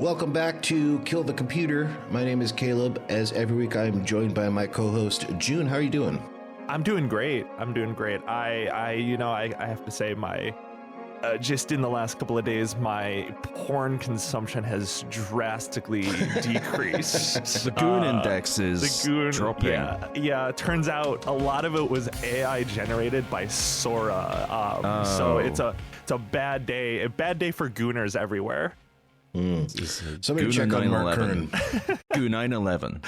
Welcome back to Kill the Computer. My name is Caleb. As every week, I'm joined by my co-host June. How are you doing? I'm doing great. I have to say my just in the last couple of days, my porn consumption has drastically decreased. The goon index is dropping. Yeah. Turns out a lot of it was AI generated by Sora. So it's a bad day. A bad day for gooners everywhere. Somebody check on Mark Kern. Goo 911.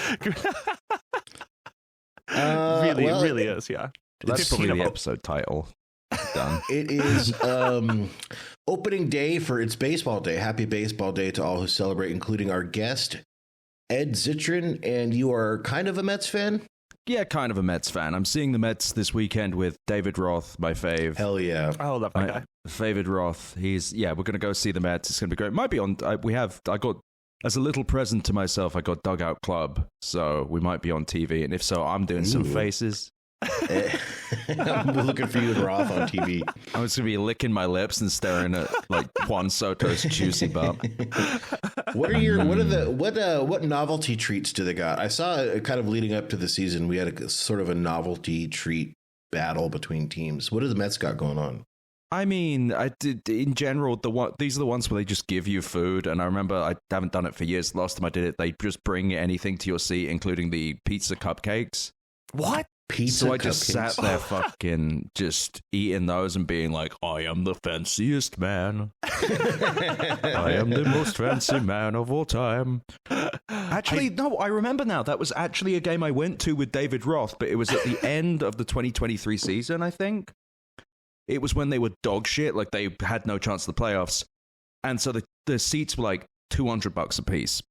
Really is, yeah. That's probably the episode title. Done. It is opening day for It's Baseball Day. Happy Baseball Day to all who celebrate, including our guest, Ed Zitron. And you are kind of a Mets fan? Yeah, kind of a Mets fan. I'm seeing the Mets this weekend with David Roth, my fave. Hell yeah. I love that guy. David Roth. We're going to go see the Mets. It's going to be great. Might be on, I got, as a little present to myself, I got Dugout Club. So we might be on TV. And if so, I'm doing some faces. I'm looking for you and Roth on TV. I'm just gonna be licking my lips and staring at like Juan Soto's juicy butt. What novelty treats do they got? I saw kind of leading up to the season, we had a sort of a novelty treat battle between teams. What do the Mets got going on? I mean, in general, these are the ones where they just give you food. And I remember I haven't done it for years. Last time I did it, they just bring anything to your seat, including the pizza cupcakes. What? So I just sat there fucking just eating those and being like, I am the fanciest man. I am the most fancy man of all time. Actually, no, I remember now. That was actually a game I went to with David Roth, but it was at the end of the 2023 season, I think. It was when they were dog shit, like they had no chance of the playoffs. And so the seats were like $200 a piece.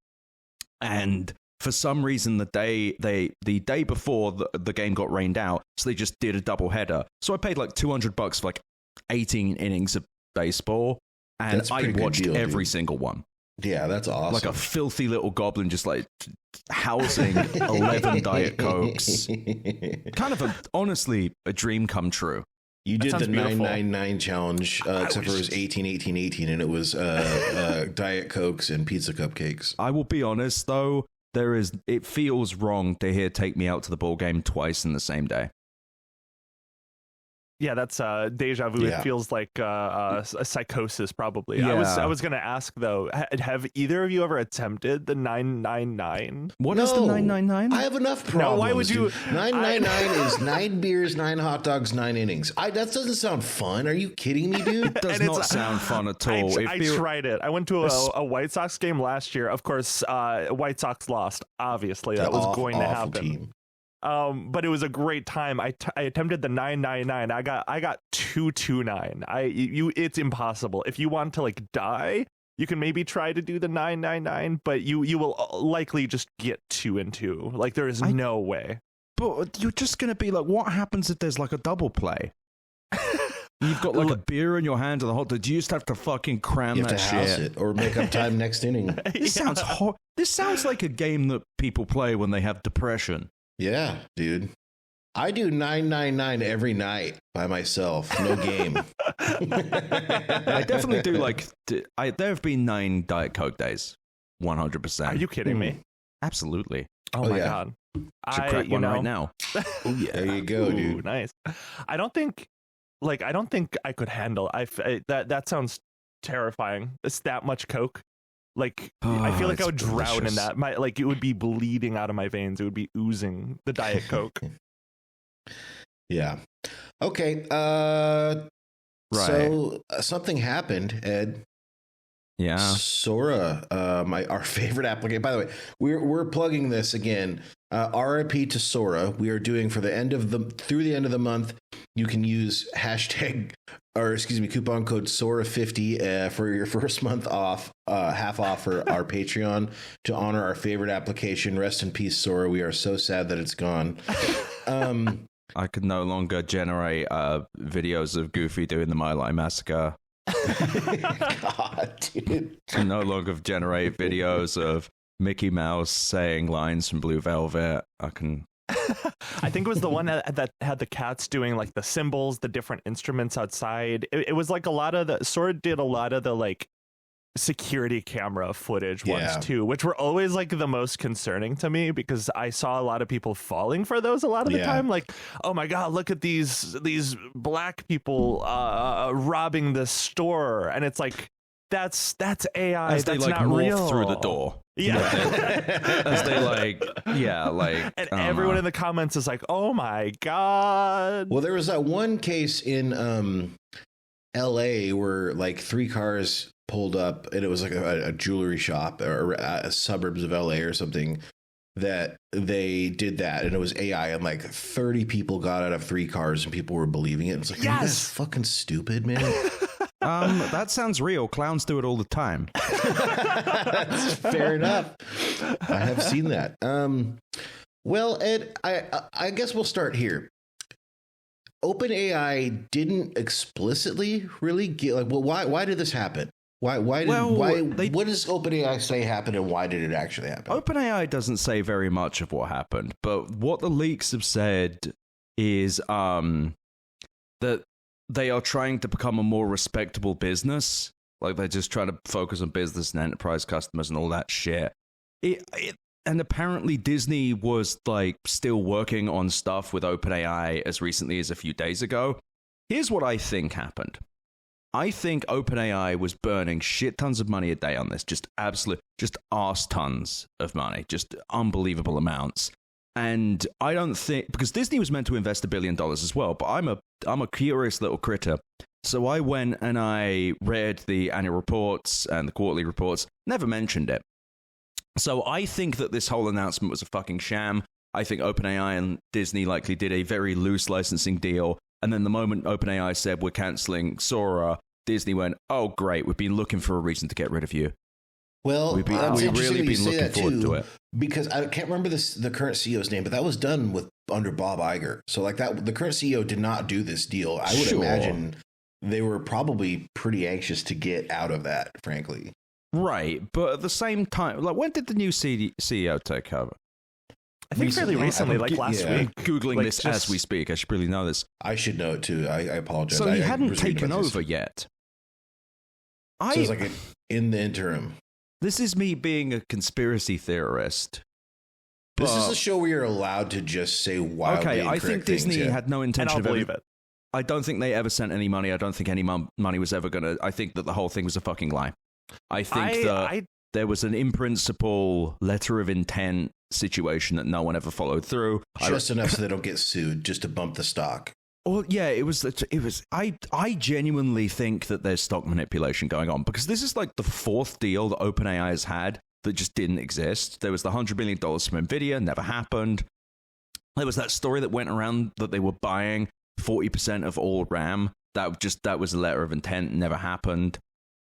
And for some reason, the day before the game got rained out, so they just did a doubleheader. So I paid like $200 for like 18 innings of baseball, and I watched every single one. Yeah, that's awesome. Like a filthy little goblin, just like housing 11 Diet Cokes. Kind of honestly a dream come true. You did the 999 challenge, except for it was 18, 18, 18, and it was Diet Cokes and pizza cupcakes. I will be honest though. It feels wrong to hear Take Me Out to the Ball Game twice in the same day. Yeah, that's deja vu. Yeah. It feels like a psychosis, probably. Yeah. I was going to ask, though, have either of you ever attempted the 999? What is the 999? I have enough problems. No, why would you? 999 is 9 beers, 9 hot dogs, 9 innings. That doesn't sound fun. Are you kidding me, dude? It does not sound fun at all. I tried it. I went to a White Sox game last year. Of course, White Sox lost. Obviously, that was going to happen. Team. But it was a great time. I attempted the 999. I got 229. It's impossible. If you want to like die, you can maybe try to do the 999, but you will likely just get 2 and 2. Like there is no way. But you're just gonna be like, what happens if there's like a double play? You've got like a beer in your hand and the whole. Do you just have to fucking cram you have that to shit? House it or make up time next inning? This sounds This sounds like a game that people play when they have depression. Yeah, dude. I do 999 every night by myself. No game. I definitely do there have been 9 Diet Coke days. 100%. Are you kidding me? Absolutely. Oh my God. Should crack one right now. Oh, yeah. There you go, dude. Nice. I don't think I could handle. That sounds terrifying. It's that much Coke. Like I feel like I would drown in that. It would be bleeding out of my veins. It would be oozing the Diet Coke. Yeah. Okay. Right. So something happened, Ed. Yeah. Sora, our favorite application. By the way, we're plugging this again. RIP to Sora. We are doing through the end of the month. You can use coupon code Sora50 for your first month off, half off for our Patreon to honor our favorite application. Rest in peace, Sora. We are so sad that it's gone. I could no longer generate videos of Goofy doing the My Lai Massacre. God, dude. Can no longer generate videos of Mickey Mouse saying lines from Blue Velvet. I think it was the one that had the cats doing like the cymbals, the different instruments outside. It was like a lot of Sora did a lot of the like security camera footage ones Yeah. too, which were always like the most concerning to me because I saw a lot of people falling for those a lot of the Yeah. time. Like, oh my God, look at these black people robbing this store. And it's like, that's AI. As they that's like not morph real. through the door. Yeah. As they like, yeah, like. And everyone in the comments is like, oh my God. Well, there was that one case in LA where like 3 cars pulled up and it was like a jewelry shop or suburbs of LA or something that they did that and it was AI and like 30 people got out of 3 cars and people were believing it. It's like, Yes. that's fucking stupid, man. That sounds real. Clowns do it all the time. That's fair enough. I have seen that. Well, Ed, I guess we'll start here. OpenAI didn't explicitly really get like, well, why did this happen? What does OpenAI say happened and why did it actually happen? OpenAI doesn't say very much of what happened, but what the leaks have said is that they are trying to become a more respectable business. Like they're just trying to focus on business and enterprise customers and all that shit. And apparently Disney was like still working on stuff with OpenAI as recently as a few days ago. Here's what I think happened. I think OpenAI was burning shit tons of money a day on this, just arse tons of money, just unbelievable amounts. And I don't think, because Disney was meant to invest $1 billion as well, but I'm a curious little critter. So I went and I read the annual reports and the quarterly reports, never mentioned it. So I think that this whole announcement was a fucking sham. I think OpenAI and Disney likely did a very loose licensing deal. And then the moment OpenAI said, we're canceling Sora, Disney went, oh, great, we've been looking for a reason to get rid of you. Well, we've really been looking forward to it. Because I can't remember the current CEO's name, but that was done under Bob Iger. So like that, the current CEO did not do this deal. I would imagine they were probably pretty anxious to get out of that, frankly. Right, but at the same time, like when did the new CEO take over? I think fairly recently, like last week. Googling like this as we speak. I should really know this. I should know it too. I apologize. So he I hadn't was reading taken about this. over yet. So it's like in the interim. This is me being a conspiracy theorist. This is a show where you're allowed to just say wildly Okay, I think Disney had no intention and I'll believe it. I don't think they ever sent any money. I don't think any money was ever going to... I think that the whole thing was a fucking lie. I think that there was an in-principle letter of intent situation that no one ever followed through. Just enough so they don't get sued, just to bump the stock. Well, yeah, it was. I genuinely think that there's stock manipulation going on because this is like the 4th deal that OpenAI has had that just didn't exist. There was the $100 million from Nvidia, never happened. There was that story that went around that they were buying 40% of all RAM. That was a letter of intent, never happened.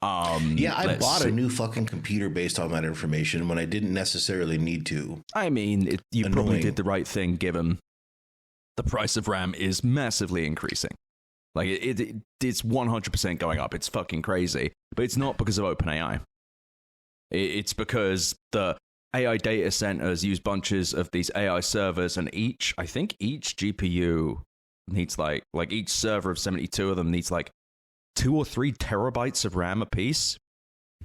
I bought a new fucking computer based on that information when I didn't necessarily need to. I mean, you probably did the right thing given the price of RAM is massively increasing. Like, it's 100% going up. It's fucking crazy. But it's not because of OpenAI. It's because the AI data centers use bunches of these AI servers, and each GPU needs like each server of 72 of them needs like 2 or 3 terabytes of RAM apiece.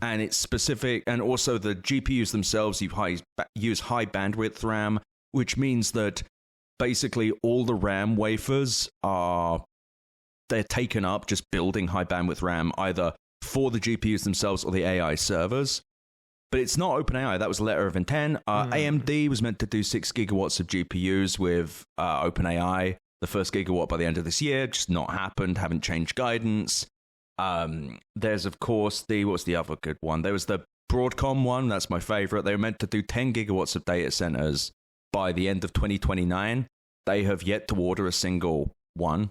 And it's specific, and also the GPUs themselves use high bandwidth RAM, which means that basically all the RAM wafers they're taken up just building high bandwidth RAM either for the GPUs themselves or the AI servers. But it's not OpenAI. That was a letter of intent. AMD was meant to do 6 gigawatts of GPUs with OpenAI. The first gigawatt by the end of this year, just not happened. Haven't changed guidance. There's, of course, what's the other good one? There was the Broadcom one. That's my favorite. They were meant to do 10 gigawatts of data centers by the end of 2029. They have yet to order a single one.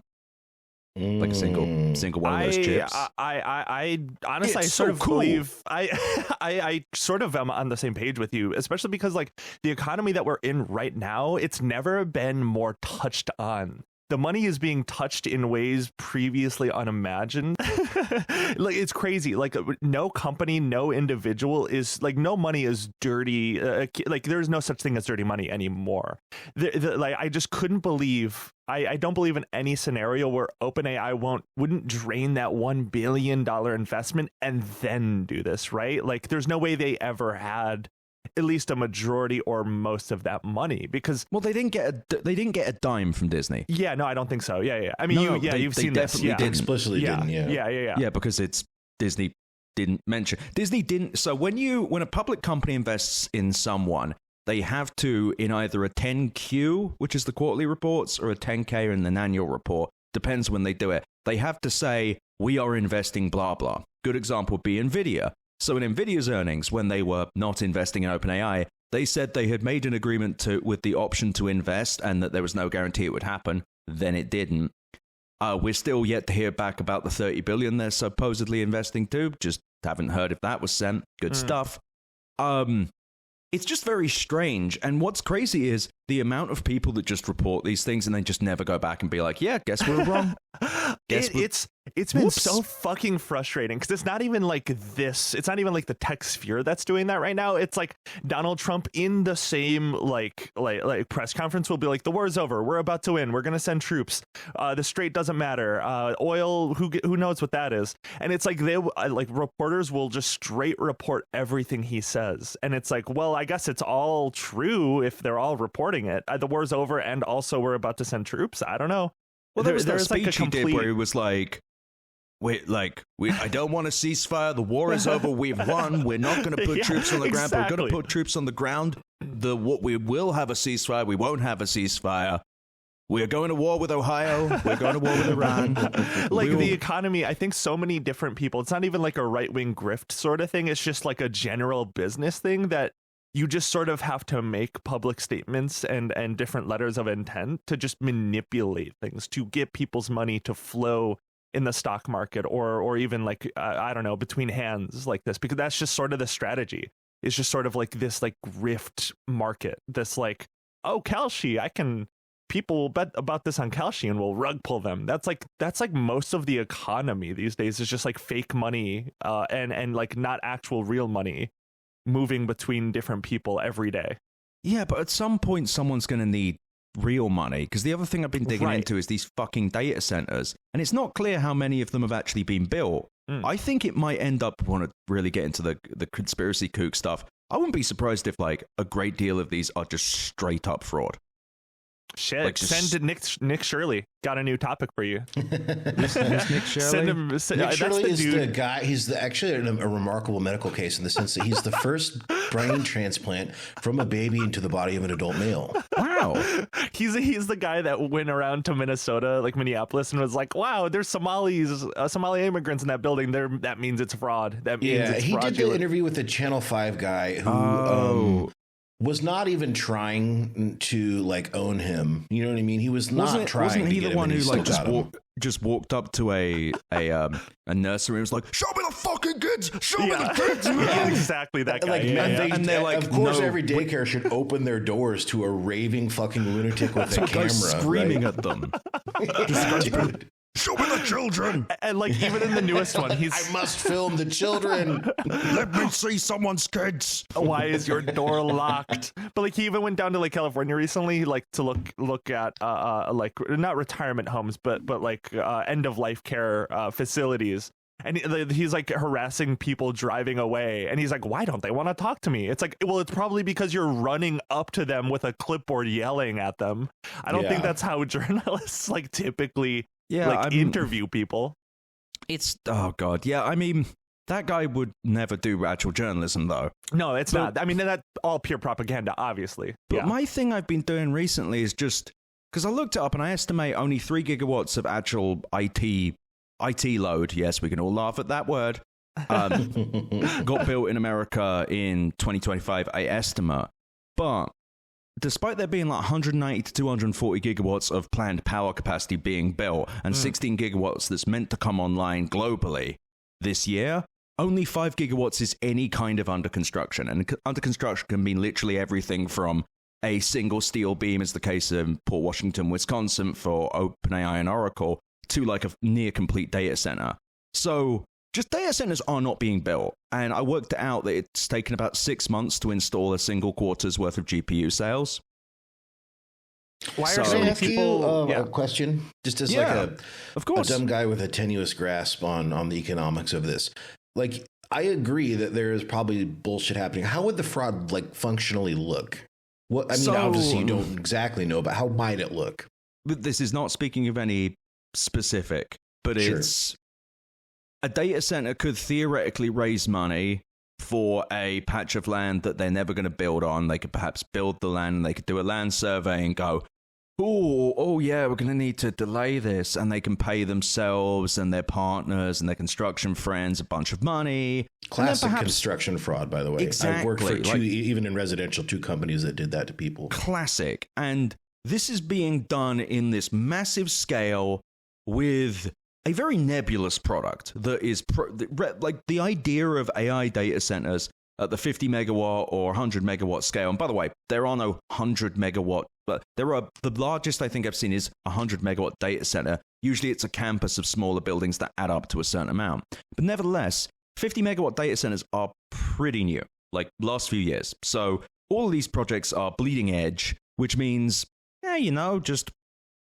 Like a single one of those chips. I honestly, I sort of believe I sort of am on the same page with you, especially because like the economy that we're in right now, it's never been more touched on the money is being touched in ways previously unimagined. Like, it's crazy. Like, no company, no individual is like, no money is dirty. Like, there's no such thing as dirty money anymore. Like, I just couldn't believe. I don't believe in any scenario where OpenAI wouldn't drain that $1 billion investment and then do this, right? Like, there's no way they ever had at least a majority or most of that money, because they didn't get a dime from Disney. Yeah, no, I don't think so. Yeah. I mean, you've seen this. Yeah, explicitly didn't. Yeah, because it's Disney didn't mention. Disney didn't. So when a public company invests in someone, they have to, in either a 10Q, which is the quarterly reports, or a 10K in an annual report, depends when they do it, they have to say, we are investing blah, blah. Good example would be Nvidia. So in Nvidia's earnings, when they were not investing in OpenAI, they said they had made an agreement with the option to invest and that there was no guarantee it would happen. Then it didn't. We're still yet to hear back about the $30 billion they're supposedly investing too. Just haven't heard if that was sent. Good stuff. It's just very strange. And what's crazy is the amount of people that just report these things and then just never go back and be like, yeah, guess we're wrong. It's been so fucking frustrating, because it's not even like this. It's not even like the tech sphere that's doing that right now. It's like Donald Trump in the same like press conference will be like, the war's over. We're about to win. We're going to send troops. The Strait doesn't matter. Oil, who knows what that is? And it's like reporters will just straight report everything he says. And it's like, well, I guess it's all true if they're all reporting it. The war's over, and also we're about to send troops. I don't know. Well, there's that speech he did where he was like, I don't want a ceasefire. The war is over. We've won. We're not going to put troops on the ground, but we're going to put troops on the ground. We will have a ceasefire. We won't have a ceasefire. We're going to war with Ohio. We're going to war with Iran. The economy, I think so many different people, it's not even like a right-wing grift sort of thing. It's just like a general business thing that you just sort of have to make public statements and different letters of intent to just manipulate things, to get people's money to flow in the stock market or even like, I don't know, between hands like this, because that's just sort of the strategy. It's just sort of like this like grift market, this like, oh, Kalshi, people will bet about this on Kalshi and we'll rug pull them. That's like most of the economy these days is just like fake money and like not actual real money moving between different people every day. Yeah, but at some point someone's going to need real money, because the other thing I've been digging into is these fucking data centers, and it's not clear how many of them have actually been built. I think it might end up, want to really get into the conspiracy kook stuff, I wouldn't be surprised if like a great deal of these are just straight up fraud. Shit, like send to Nick Shirley. Got a new topic for you. Who's Nick Shirley? Send him. Nick Shirley is the guy. He's actually a remarkable medical case in the sense that he's the first brain transplant from a baby into the body of an adult male. Wow. He's the guy that went around to Minnesota, like Minneapolis, and was like, "Wow, there's Somali immigrants in that building. That means it's fraud. That means it's fraudulent." He did the interview with the Channel 5 guy who was not even trying to like own him. You know what I mean? He was not trying. Wasn't he to the one who like just walked up to a nursery and was like, "Show me the fucking kids! Show me the kids!" Yeah, exactly that guy. And they're like, of course, every daycare should open their doors to a raving fucking lunatic with a camera, screaming at them. Show me the children! And like even in the newest one, I must film the children. Let me see someone's kids. Why is your door locked? But like he even went down to like California recently, like to look at like not retirement homes, but like end of life care facilities. And he's like harassing people driving away. And he's like, why don't they want to talk to me? It's like, well, it's probably because you're running up to them with a clipboard yelling at them. I don't think that's how journalists like typically interview people. It's, oh God. Yeah, I mean, that guy would never do actual journalism, though. No, it's not. I mean, that's all pure propaganda, obviously. But my thing I've been doing recently is just, because I looked it up and I estimate only 3 gigawatts of actual IT load, yes, we can all laugh at that word, got built in America in 2025, I estimate. But despite there being like 190 to 240 gigawatts of planned power capacity being built and 16 gigawatts that's meant to come online globally this year, only 5 gigawatts is any kind of under construction. And under construction can mean literally everything from a single steel beam, as the case in Port Washington, Wisconsin for OpenAI and Oracle, to like a near complete data center. So just data centers are not being built. And I worked out that it's taken about 6 months to install a single quarter's worth of GPU sales. Why Can are so I many ask people? you a question? Just as of a course. dumb guy with a tenuous grasp on the economics of this. Like, I agree that there is probably bullshit happening. How would the fraud like functionally look? What I mean, So- obviously you don't exactly know, but how might it look? But this is not speaking of any specific, but Sure. it's a data center could theoretically raise money for a patch of land that they're never going to build on. They could perhaps build the land, and they could do a land survey and go, oh yeah, we're going to need to delay this. And they can pay themselves and their partners and their construction friends a bunch of money. Classic construction fraud, by the way. Exactly. I've worked for two, even in residential, 2 companies that did that to people. Classic. And this is being done in this massive scale with a very nebulous product that is like the idea of AI data centers at the 50 megawatt or 100 megawatt scale. And by the way, there are no 100 megawatt, but the largest I think I've seen is 100 megawatt data center. Usually it's a campus of smaller buildings that add up to a certain amount. But nevertheless, 50 megawatt data centers are pretty new, like last few years. So all of these projects are bleeding edge, which means, just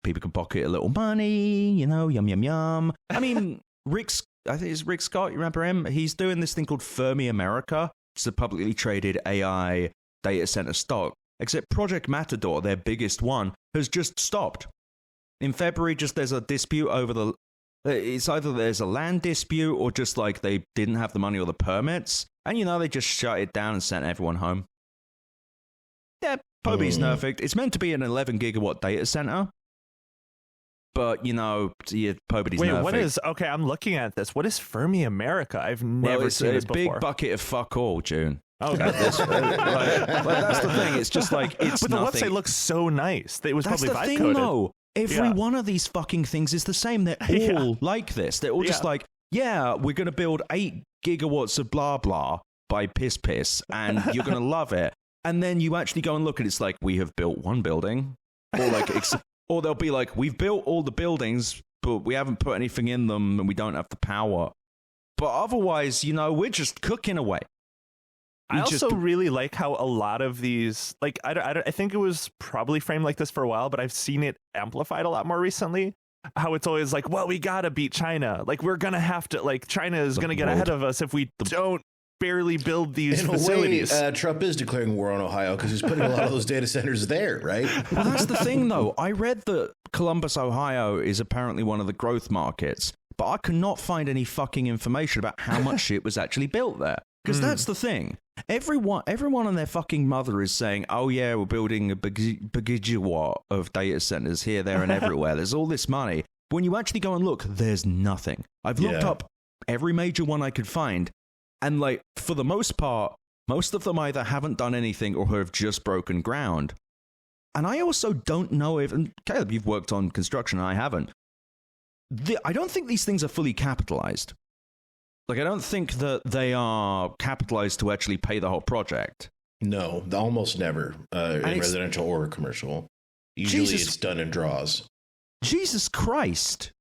people can pocket a little money, yum, yum, yum. I mean, I think it's Rick Scott, you remember him? He's doing this thing called Fermi America. It's a publicly traded AI data center stock. Except Project Matador, their biggest one, has just stopped. In February, there's a dispute over it's either there's a land dispute or just like they didn't have the money or the permits. And they just shut it down and sent everyone home. Yeah, Poby's perfect. It's meant to be an 11 gigawatt data center. But, Poby's nerfing. Wait, what is... Okay, I'm looking at this. What is Fermi America? I've never seen this before. It's a big bucket of fuck all, June. Oh, okay. That's the thing. It's just like, it's But the nothing. website looks so nice. It was That's probably the vibe thing, coded. though. Every one of these fucking things is the same. They're all like this. They're all just like, yeah, we're going to build 8 gigawatts of blah, blah by piss, and you're going to love it. And then you actually go and look, and it's like, we have built one building. Or like, or they'll be like, we've built all the buildings, but we haven't put anything in them, and we don't have the power. But otherwise, we're just cooking away. I also really like how a lot of these, like, I think it was probably framed like this for a while, but I've seen it amplified a lot more recently. How it's always like, well, we gotta beat China. Like, we're gonna have to, like, China is gonna get ahead of us if we don't barely build these facilities. In a way, Trump is declaring war on Ohio because he's putting a lot of those data centers there, right? Well, that's the thing, though. I read that Columbus, Ohio is apparently one of the growth markets, but I could not find any fucking information about how much shit was actually built there. Because that's the thing. Everyone and their fucking mother is saying, oh yeah, we're building a gigawatt of data centers here, there, and everywhere. There's all this money. When you actually go and look, there's nothing. I've looked up every major one I could find, and like, for the most part, most of them either haven't done anything or have just broken ground. And I also don't know if, and Caleb, you've worked on construction, and I haven't. I don't think these things are fully capitalized. Like, I don't think that they are capitalized to actually pay the whole project. No, almost never in residential or commercial. Usually it's done in draws. Jesus Christ.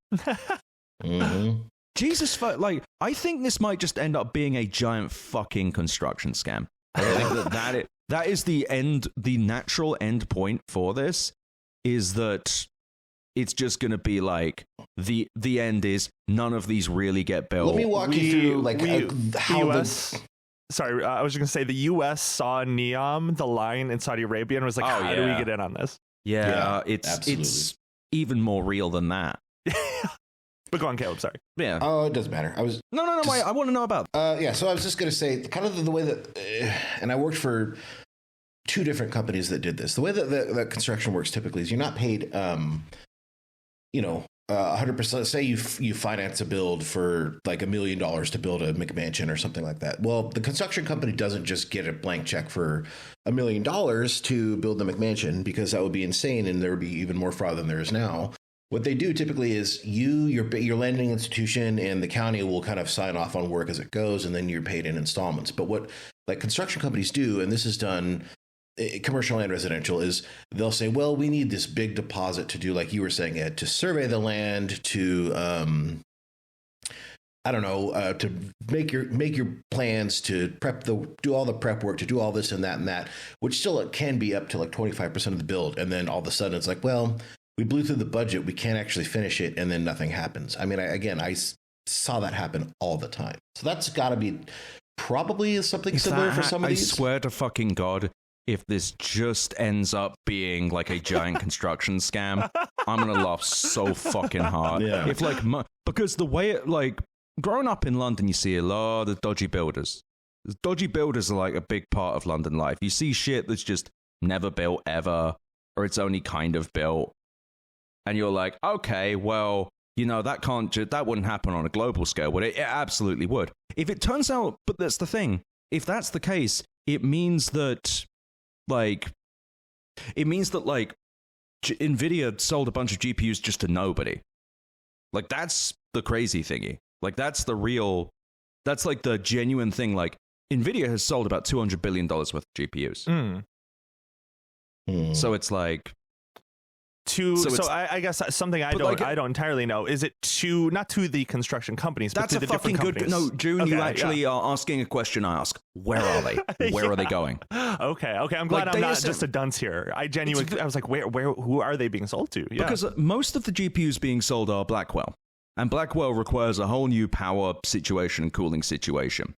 Jesus, like, I think this might just end up being a giant fucking construction scam. I think that is the natural end point for this, is that it's just going to be like, the end is none of these really get built. Let me walk you through how Sorry, I was just going to say the U.S. saw NEOM, the line in Saudi Arabia, and was like, how do we get in on this? Yeah, it's even more real than that. But go on, Caleb, sorry. Yeah. Oh, it doesn't matter. No, wait, I want to know about so I was just going to say, kind of the way that, and I worked for 2 different companies that did this. The way that the construction works typically is you're not paid 100%. Say you finance a build for like $1 million to build a McMansion or something like that. Well, the construction company doesn't just get a blank check for $1 million to build the McMansion, because that would be insane and there would be even more fraud than there is now. What they do typically is your lending institution and the county will kind of sign off on work as it goes, and then you're paid in installments. But what like construction companies do, and this is done commercial and residential, is they'll say, well, we need this big deposit to do, like you were saying, Ed, to survey the land, to I don't know, to make your plans, to do all the prep work, to do all this and that, which still can be up to like 25% of the build. And then all of a sudden it's like, well, we blew through the budget, we can't actually finish it, and then nothing happens. I mean, I saw that happen all the time. So that's got to be probably something similar for some of these. I swear to fucking God, if this just ends up being like a giant construction scam, I'm gonna laugh so fucking hard. Yeah. If like, because the way it, like, growing up in London, you see a lot of dodgy builders. Dodgy builders are like a big part of London life. You see shit that's just never built ever, or it's only kind of built. And you're like, okay, well, you know, that wouldn't happen on a global scale, would it? It absolutely would. If it turns out, but that's the thing. If that's the case, it means that Nvidia sold a bunch of GPUs just to nobody. Like, that's the crazy thingy. Like, that's like the genuine thing. Like, Nvidia has sold about $200 billion worth of GPUs. So it's like, I guess something I don't entirely know. Is it not to the construction companies, but to the different companies? No, June, okay, you actually are asking a question I ask. Where are they? Where are they going? Okay. I'm glad I'm not just a dunce here. I was like, who are they being sold to? Yeah. Because most of the GPUs being sold are Blackwell. And Blackwell requires a whole new power situation and cooling situation.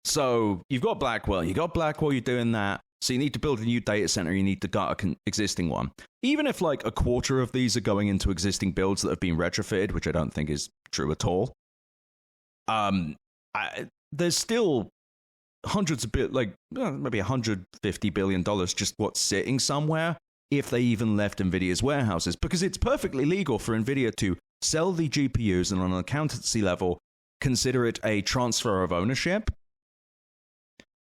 So you've got Blackwell, you're doing that. So you need to build a new data center, you need to gut an existing one. Even if like a quarter of these are going into existing builds that have been retrofitted, which I don't think is true at all, there's still hundreds of maybe $150 billion just what's sitting somewhere if they even left Nvidia's warehouses. Because it's perfectly legal for Nvidia to sell the GPUs and on an accountancy level, consider it a transfer of ownership,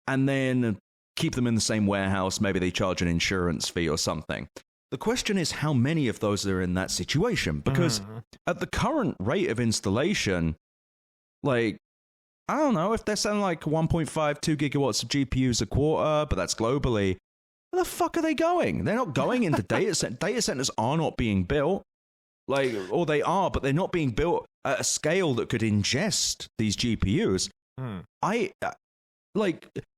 and then keep them in the same warehouse. Maybe they charge an insurance fee or something. The question is how many of those are in that situation, because at the current rate of installation, like, I don't know, if they're selling like 1.5, 2 gigawatts of GPUs a quarter, but that's globally, where the fuck are they going? They're not going into data centers. Data centers are not being built, like, or they are, but they're not being built at a scale that could ingest these GPUs.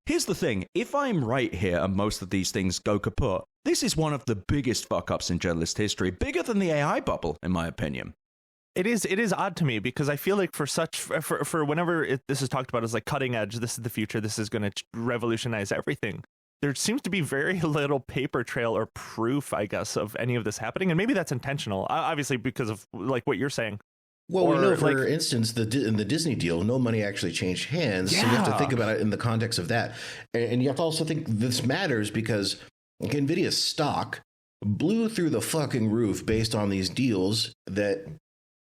Here's the thing. If I'm right here and most of these things go kaput, this is one of the biggest fuck-ups in journalist history. Bigger than the AI bubble, in my opinion. It is odd to me because I feel like for whenever this is talked about as like cutting edge, this is the future, this is going to revolutionize everything. There seems to be very little paper trail or proof, I guess, of any of this happening. And maybe that's intentional, obviously, because of like what you're saying. Well, we know, for instance, in the Disney deal, no money actually changed hands. Yeah. So you have to think about it in the context of that. And you have to also think this matters because Nvidia's stock blew through the fucking roof based on these deals that,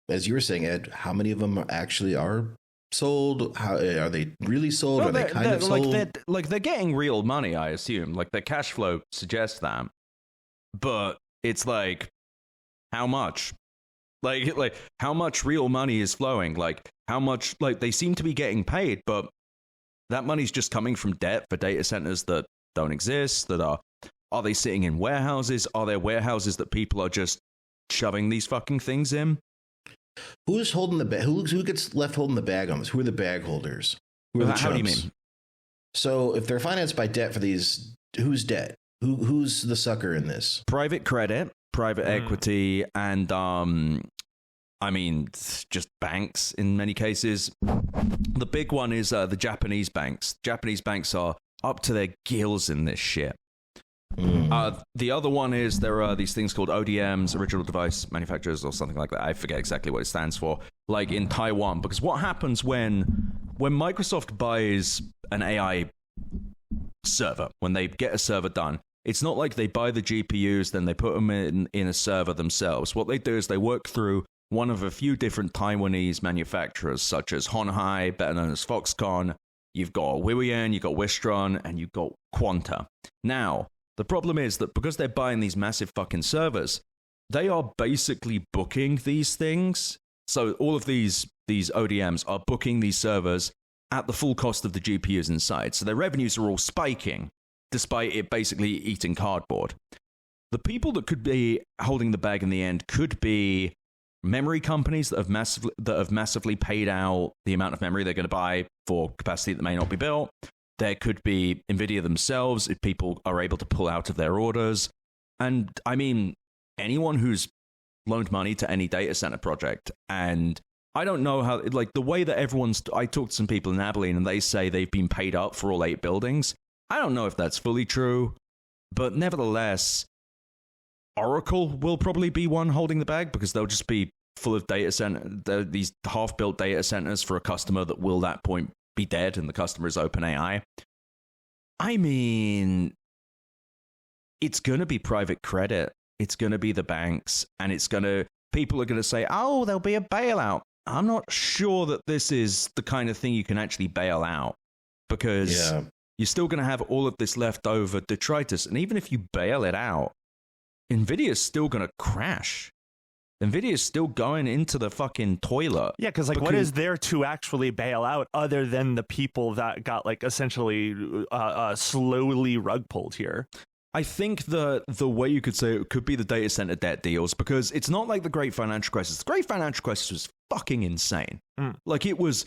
as you were saying, Ed, how many of them actually are sold? How are they really sold? Well, are they kind of sold? They're getting real money, I assume. Like, their cash flow suggests that. But it's like, how much? Like how much real money is flowing? Like, how much, like, they seem to be getting paid, but that money's just coming from debt for data centers that don't exist, that are they sitting in warehouses? Are there warehouses that people are just shoving these fucking things in? Who's holding the bag? Who gets left holding the bag on this? Who are the bag holders? Who are the How do you mean? So if they're financed by debt for these, who's debt? Who's the sucker in this? Private credit, private equity, and just banks in many cases. The big one is the Japanese banks. Japanese banks are up to their gills in this shit. The other one is there are these things called ODMs, original device manufacturers, or something like that. I forget exactly what it stands for. Like in Taiwan, because what happens when Microsoft buys an AI server, when they get a server done, it's not like they buy the GPUs, then they put them in a server themselves. What they do is they work through one of a few different Taiwanese manufacturers, such as Honhai, better known as Foxconn. You've got Huiyin, you've got Wistron, and you've got Quanta. Now, the problem is that because they're buying these massive fucking servers, they are basically booking these things. So all of these ODMs are booking these servers at the full cost of the GPUs inside. So their revenues are all spiking. despite it basically eating cardboard. The people that could be holding the bag in the end could be memory companies that have massively paid out the amount of memory they're going to buy for capacity that may not be built. There could be Nvidia themselves if people are able to pull out of their orders. And I mean, anyone who's loaned money to any data center project. And I don't know how, like the way that I talked to some people in Abilene and they say they've been paid up for all 8 buildings. I don't know if that's fully true, but nevertheless, Oracle will probably be one holding the bag because they'll just be full of these half-built data centers for a customer that will at that point be dead, and the customer is OpenAI. I mean, it's going to be private credit. It's going to be the banks, and people are going to say, oh, there'll be a bailout. I'm not sure that this is the kind of thing you can actually bail out because you're still going to have all of this leftover detritus. And even if you bail it out, Nvidia is still going to crash. Nvidia is still going into the fucking toilet. Yeah, because what is there to actually bail out other than the people that got like essentially slowly rug pulled here? I think the way you could say it could be the data center debt deals, because it's not like the Great Financial Crisis. The Great Financial Crisis was fucking insane. Like it was.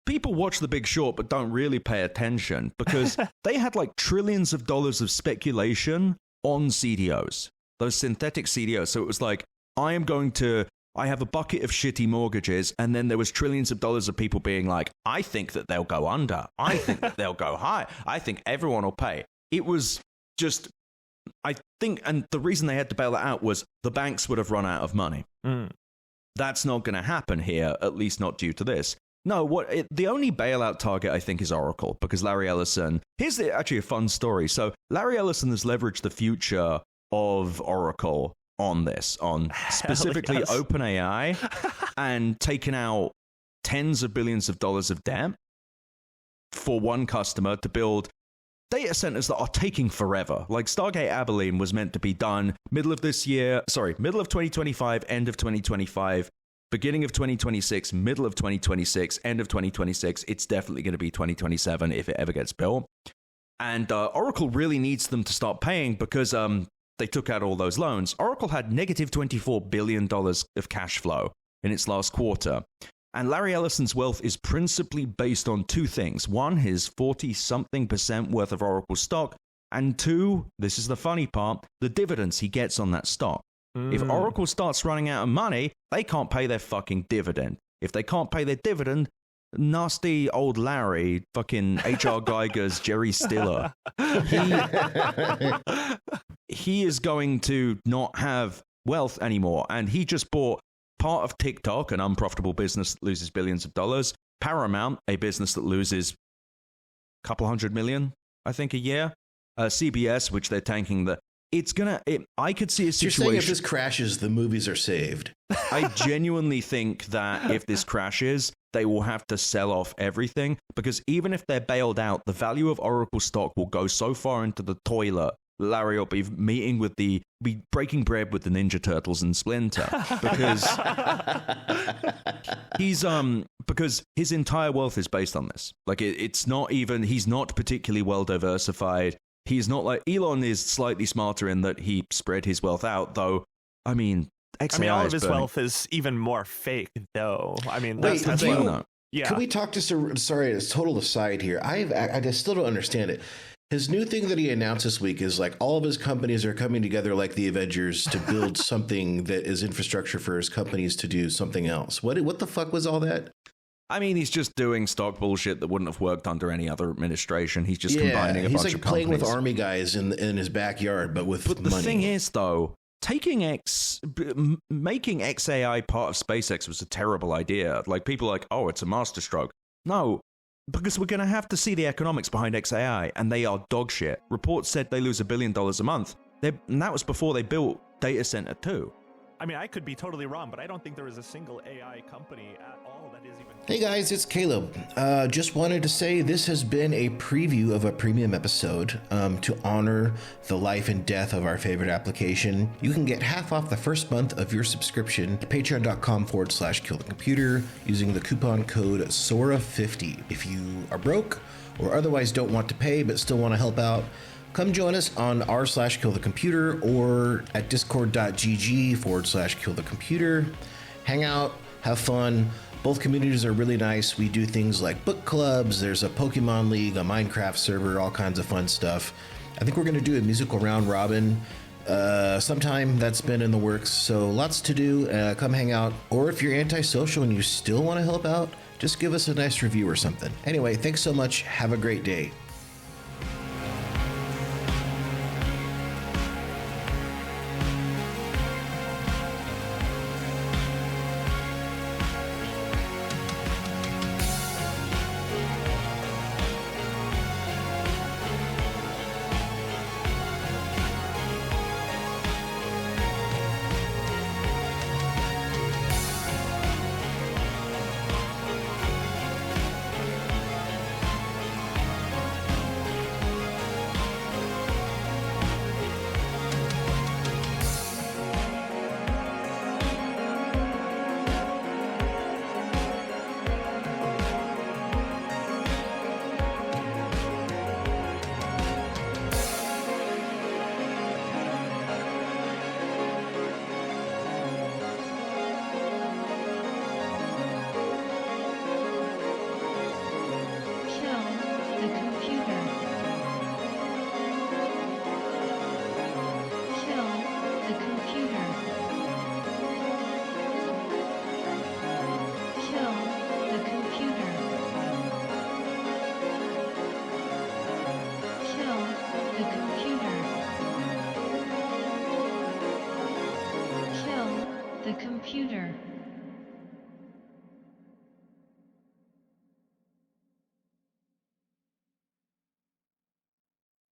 People watch The Big Short but don't really pay attention because they had like trillions of dollars of speculation on CDOs. Those synthetic CDOs. So it was like, I have a bucket of shitty mortgages, and then there was trillions of dollars of people being like, I think that they'll go under. I think that they'll go high. I think everyone will pay. It was just, I think, and the reason they had to bail that out was the banks would have run out of money. That's not going to happen here, at least not due to this. No, the only bailout target, I think, is Oracle, because Larry Ellison, here's actually a fun story. So Larry Ellison has leveraged the future of Oracle on specifically OpenAI and taken out tens of billions of dollars of debt for one customer to build data centers that are taking forever. Like Stargate Abilene was meant to be done middle of 2025, end of 2025, beginning of 2026, middle of 2026, end of 2026. It's definitely going to be 2027 if it ever gets built. And Oracle really needs them to start paying because they took out all those loans. Oracle had negative $24 billion of cash flow in its last quarter. And Larry Ellison's wealth is principally based on 2 things. 1, his 40-something% worth of Oracle stock. And 2, this is the funny part, the dividends he gets on that stock. If Oracle starts running out of money, they can't pay their fucking dividend. If they can't pay their dividend, nasty old Larry, fucking H.R. Geiger's Jerry Stiller, he is going to not have wealth anymore. And he just bought part of TikTok, an unprofitable business that loses billions of dollars, Paramount, a business that loses a couple $100 million, I think, a year, CBS, which they're tanking I could see a situation. You're saying if this crashes, the movies are saved. I genuinely think that if this crashes, they will have to sell off everything, because even if they're bailed out, the value of Oracle stock will go so far into the toilet. Larry will be be breaking bread with the Ninja Turtles and Splinter because his entire wealth is based on this. Like he's not particularly well diversified. He's not like Elon is slightly smarter in that he spread his wealth out, though. I mean, all of his wealth is even more fake, though. I mean, that's the thing. Yeah. Can we talk to sorry, it's total aside here. I just still don't understand it. His new thing that he announced this week is like all of his companies are coming together like the Avengers to build something that is infrastructure for his companies to do something else. What the fuck was all that? I mean, he's just doing stock bullshit that wouldn't have worked under any other administration. He's just combining a bunch of companies. He's like playing with army guys in his backyard, but with money. The thing is, though, making XAI part of SpaceX was a terrible idea. Like, people are like, oh, it's a masterstroke. No, because we're going to have to see the economics behind XAI, and they are dog shit. Reports said they lose $1 billion a month, and that was before they built Data Center 2. I mean, I could be totally wrong, but I don't think there is a single AI company at all that is even... Hey guys, it's Caleb. Just wanted to say this has been a preview of a premium episode to honor the life and death of our favorite application. You can get half off the first month of your subscription at patreon.com/killthecomputer using the coupon code SORA50. If you are broke or otherwise don't want to pay but still want to help out, come join us on r/killthecomputer or at discord.gg/killthecomputer. Hang out, have fun. Both communities are really nice. We do things like book clubs. There's a Pokemon League, a Minecraft server, all kinds of fun stuff. I think we're going to do a musical round robin sometime. That's been in the works. So lots to do. Come hang out. Or if you're antisocial and you still want to help out, just give us a nice review or something. Anyway, thanks so much. Have a great day. The computer.